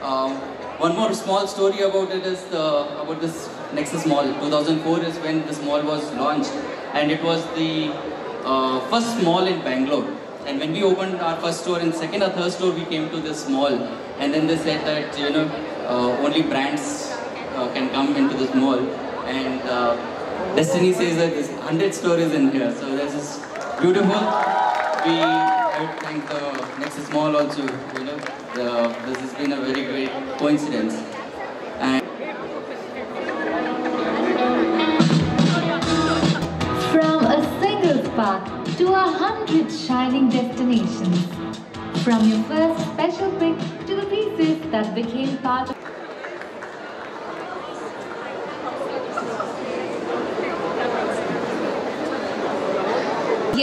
Um, One more small story about it is about this Nexus Mall. 2004 is when this mall was launched, and it was the first mall in Bangalore. And when we opened our first store, in second or third store, we came to this mall, and then they said that only brands can come into this mall, and Destiny says that there's 100 stores in here, so this is beautiful. I would thank the Nexus Mall also. This has been a very great coincidence. And from a single spark to 100 shining destinations, from your first special pick to the pieces that became part of.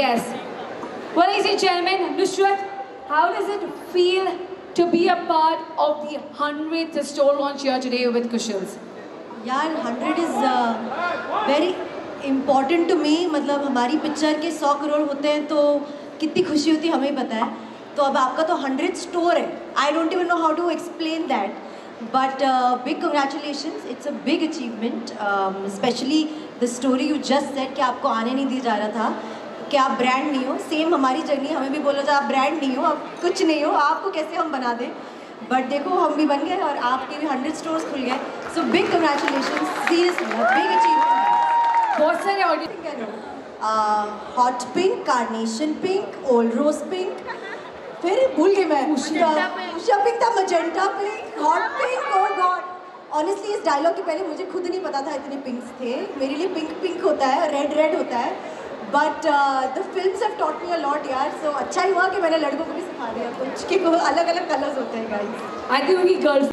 Yes. Well, ladies and gentlemen, Nusrat, how does it feel to be a part of the 100th store launch here today with Kushal's? यार 100 is very important to me. मतलब हमारी picture के 100 करोड़ होते हैं तो कितनी खुशी होती है हमें ही पता है. तो अब आपका तो 100th store है. I don't even know how to explain that. But big congratulations. It's a big achievement. Especially the story you just said कि आपको आने नहीं दिया जा रहा था. कि आप ब्रांड नहीं हो. सेम हमारी जर्नी हमें भी बोला था आप ब्रांड नहीं हो, आप कुछ नहीं हो, आपको कैसे हम बना दें. बट देखो हम भी बन गए और आपके भी 100 स्टोर्स खुल गए. So big congratulation, seriously big achievement. बहुत सारे audience. Hot pink, carnation pink, old rose pink, फिर भूल गई मैं. उषा पिंक था, magenta pink, hot pink. Oh God, honestly इस डायलॉग के पहले मुझे खुद नहीं पता था इतने पिंक्स थे. मेरे लिए पिंक पिंक होता है, रेड रेड होता है. But the films have taught me a lot यार. सो अच्छा ही हुआ कि मैंने लड़कों को भी सिखा दिया कुछ कि अलग अलग कलर्स होते हैं गाइस. आई थिंक उनकी girls.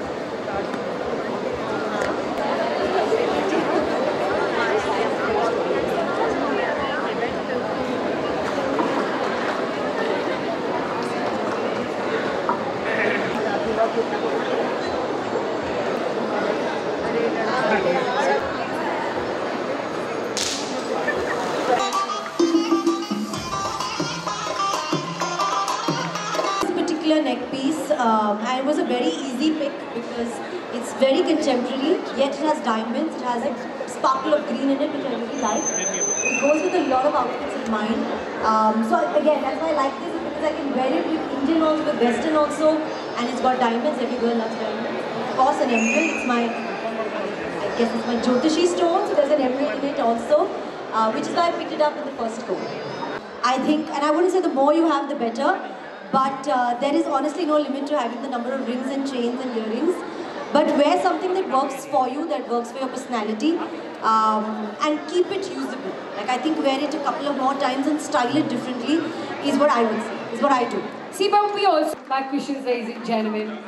Neck piece and it was a very easy pick because it's very contemporary, yet it has diamonds, it has a sparkle of green in it which I really like. It goes with a lot of outfits of mine. So again, that's why I like this, because I can wear it with Indian also, with Western also, and it's got diamonds. Every girl loves diamonds. Of course an emerald, it's my, I guess it's my Jyotishi stone, so there's an emerald in it also, which is why I picked it up in the first go. I think, and I wouldn't say the more you have the better, but there is honestly no limit to having the number of rings and chains and earrings. But wear something that works for you, that works for your personality, and keep it usable. Like I think wear it a couple of more times and style it differently is what I would say, is what I do. See, but we also back questions, ladies and gentlemen.